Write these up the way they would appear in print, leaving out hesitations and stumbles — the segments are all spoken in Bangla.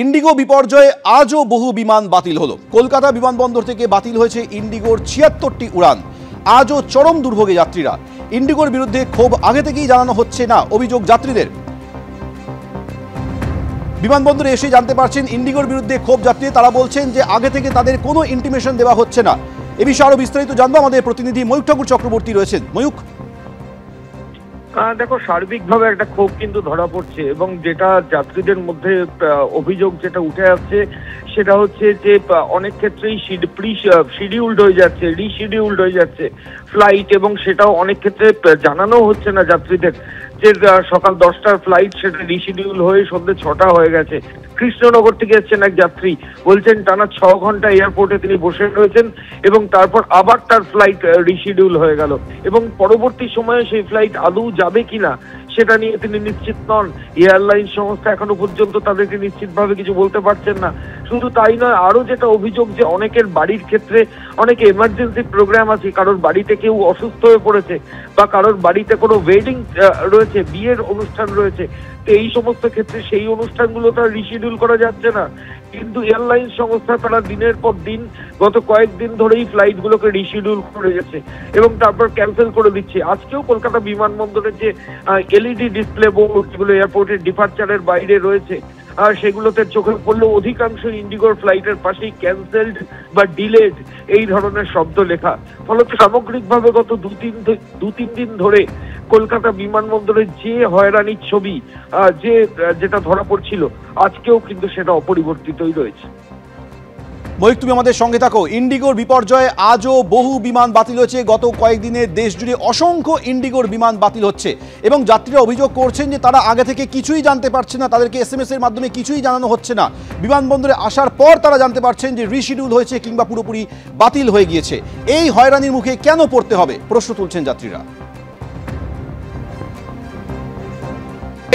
ইন্ডিগো বিপর্যয়ে আজও বহু বিমান বাতিল হলো। কলকাতা বিমানবন্দর থেকে বাতিল হয়েছে ইন্ডিগোর ৭৬টি উড়ান। আজও চরম দুর্ভোগে যাত্রীরা। ইন্ডিগোর বিরুদ্ধে ক্ষোভ আগে থেকেই জানানো হচ্ছে না অভিযোগ যাত্রীদের। বিমানবন্দরে এসে জানতে পারছেন ইন্ডিগোর বিরুদ্ধে ক্ষোভ যাত্রী। তারা বলছেন যে আগে থেকে তাদের কোনো ইন্টিমেশন দেওয়া হচ্ছে না। এ বিষয়ে আরো বিস্তারিত জানবো, আমাদের প্রতিনিধি ময়ূক ঠাকুর চক্রবর্তী রয়েছেন। ময়ূক, দেখো, সার্বিকভাবে একটা ক্ষোভ কিন্তু ধরা পড়ছে এবং যেটা যাত্রীদের মধ্যে অভিযোগ যেটা উঠে আসছে সেটা হচ্ছে যে অনেক ক্ষেত্রেই শিডিউলড হয়ে যাচ্ছে, রিশিডিউলড হয়ে যাচ্ছে ফ্লাইট, এবং সেটাও অনেক ক্ষেত্রে জানানো হচ্ছে না যাত্রীদের যে সকাল 10টার ফ্লাইট সেটা রিশিডিউল হয়ে সন্ধ্যে 6টা হয়ে গেছে। কৃষ্ণনগর থেকে এসছেন এক যাত্রী, বলছেন টানা 6 ঘন্টা এয়ারপোর্টে তিনি বসে রয়েছেন এবং তারপর আবার তার ফ্লাইট রিশিডিউল হয়ে গেল এবং পরবর্তী সময়ে সেই ফ্লাইট আদৌ যাবে কিনা সেটা নিয়ে তিনি নিশ্চিত নন। এয়ারলাইন সংস্থা এখনো পর্যন্ত তাদেরকে নিশ্চিতভাবে কিছু বলতে পারছেন না। শুধু তাই নয়, আরো যেটা অভিযোগ যে অনেকের বাড়ির ক্ষেত্রে অনেকে এমার্জেন্সি প্রোগ্রাম আছে, কারোর বাড়িতে কেউ অসুস্থ হয়ে পড়েছে বা কারোর বাড়িতে কোনো ওয়েডিং রয়েছে, বিয়ের অনুষ্ঠান রয়েছে, তো এই সমস্ত ক্ষেত্রে সেই অনুষ্ঠানগুলো তার রিশিডিউল করা যাচ্ছে না। কিন্তু এয়ারলাইন সংস্থা তারা দিনের পর দিন গত কয়েকদিন ধরেই ফ্লাইট গুলোকে রিশিডিউল করে যাচ্ছে এবং তারপর ক্যান্সেল করে দিচ্ছে। আজকেও কলকাতা বিমানবন্দরের যে এলইডি ডিসপ্লে বোর্ড যেগুলো এয়ারপোর্টের ডিপার্চারের বাইরে রয়েছে সেগুলোতে চোখে পড়লেও অধিকাংশ ইন্ডিগোর ফ্লাইটের পাশেই ক্যান্সেলড বা ডিলেড এই ধরনের শব্দ লেখা। ফলত সামগ্রিকভাবে গত দু তিন দিন ধরে কলকাতা বিমানবন্দরের যে হয়রানির ছবি যেটা ধরা পড়ছিল আজকেও কিন্তু সেটা অপরিবর্তিতই রয়েছে। ময়ূক, তুমি আমাদের সঙ্গে থাকো। ইন্ডিগোর বিপর্যয়ে আজও বহু বিমান বাতিল হয়েছে। গত কয়েকদিনে দেশ জুড়ে অসংখ্য ইন্ডিগোর বিমান বাতিল হচ্ছে এবং যাত্রীরা অভিযোগ করছেন যে তারা আগে থেকে কিছুই জানতে পারছে না, তাদেরকে SMS এর মাধ্যমে কিছুই জানানো হচ্ছে না। বিমানবন্দরে আসার পর তারা জানতে পারছেন যে রিশিডিউল হয়েছে কিংবা পুরোপুরি বাতিল হয়ে গিয়েছে। এই হয়রানির মুখে কেন পড়তে হবে প্রশ্ন তুলছেন যাত্রীরা।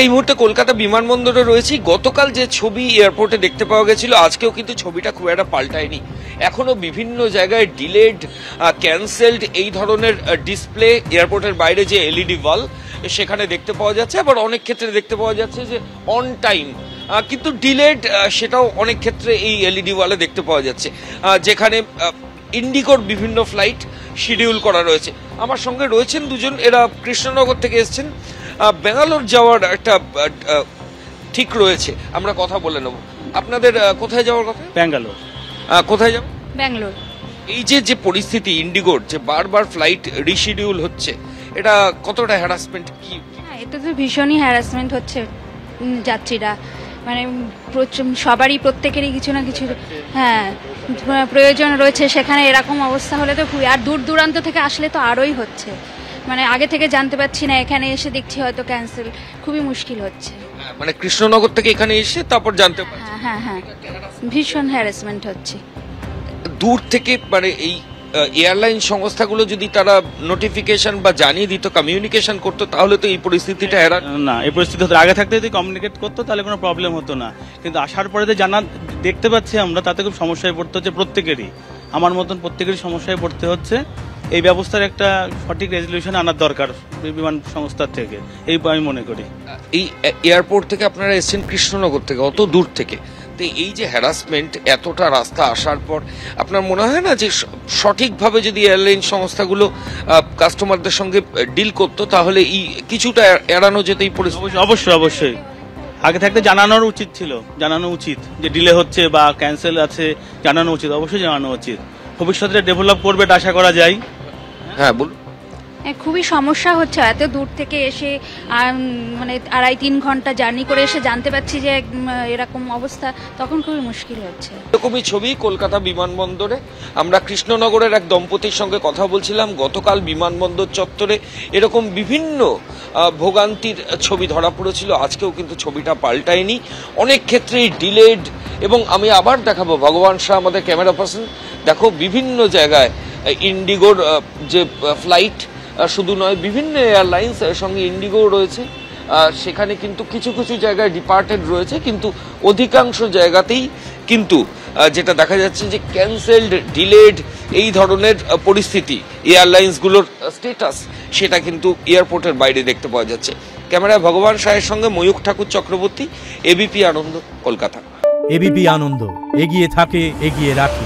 এই মুহূর্তে কলকাতা বিমানবন্দরে রয়েছি। গতকাল যে ছবি এয়ারপোর্টে দেখতে পাওয়া গেছিল আজকেও কিন্তু ছবিটা খুব একটা পাল্টায়নি। এখনো বিভিন্ন জায়গায় ডিলেড, ক্যান্সেলড এই ধরনের ডিসপ্লে, এয়ারপোর্টের বাইরে যে এলইডি ওয়াল সেখানে দেখতে পাওয়া যাচ্ছে। আবার অনেক ক্ষেত্রে দেখতে পাওয়া যাচ্ছে যে অন টাইম কিন্তু ডিলেড, সেটাও অনেক ক্ষেত্রে এই এলইডি ওয়ালে দেখতে পাওয়া যাচ্ছে, যেখানে ইন্ডিগোর বিভিন্ন ফ্লাইট শিডিউল করা রয়েছে। আমার সঙ্গে রয়েছেন দুজন, এরা কৃষ্ণনগর থেকে এসছেন। ব্যাঙ্গালোর যাওয়ার একটা ঠিক রয়েছে, আমরা কথা বলে নেব। আপনাদের কোথায় যাওয়ার কথা? ব্যাঙ্গালোর। কোথায় যাব? ব্যাঙ্গালোর। এই যে পরিস্থিতি ইন্ডিগোর, যে বারবার ফ্লাইট রিশিডিউল হচ্ছে, এটা কতটা হ্যারাসমেন্ট? কি? এটা তো ভীষণই হ্যারাসমেন্ট হচ্ছে যাত্রীরা, মানে সবারই প্রত্যেকেরই কিছু না কিছু প্রয়োজন রয়েছে, সেখানে এরকম অবস্থা হলে তো খুবই, আর দূর দূরান্ত থেকে আসলে তো আরোই হচ্ছে, মানে আগে থেকে জানতে পারছি না, এখানে এসে দেখছি হয়তো ক্যান্সেল, খুবই মুশকিল হচ্ছে। মানে কৃষ্ণনগর থেকে এখানে এসে তারপর জানতে পারছি। হ্যাঁ, ভীষণ হ্যারাসমেন্ট হচ্ছে দূর থেকে। মানে এই এয়ারলাইন সংস্থাগুলো যদি তারা নোটিফিকেশন বা জানিয়ে দিত, কমিউনিকেশন করতো, তাহলে তো এই পরিস্থিতিটা না, এই পরিস্থিতি হতো আগে থাকতে যদি কমিউনিকেট করতো তাহলে কোনো প্রবলেম হতো না। কিন্তু আসার পরে যে দেখতে পাচ্ছি আমরা, তাতে খুব সমস্যায় পড়তে হচ্ছে প্রত্যেকেরই। আমার মতন প্রত্যেকেরই সমস্যায় পড়তে হচ্ছে। এই ব্যবস্থার একটা সঠিক রেজলিউশন আনার দরকার বিমান সংস্থার থেকে, এই আমি মনে করি। এই এয়ারপোর্ট থেকে আপনারা এসেছেন কৃষ্ণনগর থেকে, অত দূর থেকে, তো এই যে হ্যারাসমেন্ট, এতটা রাস্তা আসার পর আপনার মনে হয় না যে সঠিকভাবে যদি এয়ারলাইন সংস্থাগুলো কাস্টমারদের সঙ্গে ডিল করতো তাহলে এই কিছুটা এড়ানো যেত এই পরিস্থিতি? অবশ্যই আগে থাকতে জানানো উচিত যে ডিলে হচ্ছে বা ক্যান্সেল আছে, জানানো উচিত, অবশ্যই জানানো উচিত। ভবিষ্যতে ডেভেলপ করবে এটা আশা করা যায়। হ্যাঁ, বলুন। খুবই সমস্যা হচ্ছে, এত দূর থেকে এসে মানে 2.5-3 ঘন্টা জার্নি করে এসে জানতে পারছি যে এরকম অবস্থা, তখন খুবই মুশকিল হচ্ছে। এরকমই ছবি কলকাতা বিমানবন্দরে। আমরা কৃষ্ণনগরের এক দম্পতির সঙ্গে কথা বলছিলাম। গতকাল বিমানবন্দর চত্বরে এরকম বিভিন্ন ভোগান্তির ছবি ধরা পড়েছিল। আজকেও কিন্তু ছবিটা পাল্টায়নি, অনেক ক্ষেত্রেই ডিলেড। এবং আমি আবার দেখাবো, ভগবান শাহ আমাদের ক্যামেরা পার্সন, দেখো বিভিন্ন জায়গায় ইন্ডিগোর যে ফ্লাইট, শুধু নয় বিভিন্ন এয়ারলাইন্স সঙ্গে ইন্ডিগো রয়েছে, সেখানে কিন্তু কিছু কিছু জায়গায় ডিপার্টেড রয়েছে, কিন্তু অধিকাংশ জায়গাতেই কিন্তু যেটা দেখা যাচ্ছে যে ক্যান্সেলড, ডিলেড এই ধরনের পরিস্থিতি, এয়ারলাইন্সগুলোর স্ট্যাটাস সেটা কিন্তু এয়ারপোর্টের বাইরে দেখতে পাওয়া যাচ্ছে। ক্যামেরায় ভগবান শাহের সঙ্গে ময়ূক ঠাকুর চক্রবর্তী, এবিপি আনন্দ, কলকাতা। এবিপি আনন্দ, এগিয়ে থাকে, এগিয়ে রাখে।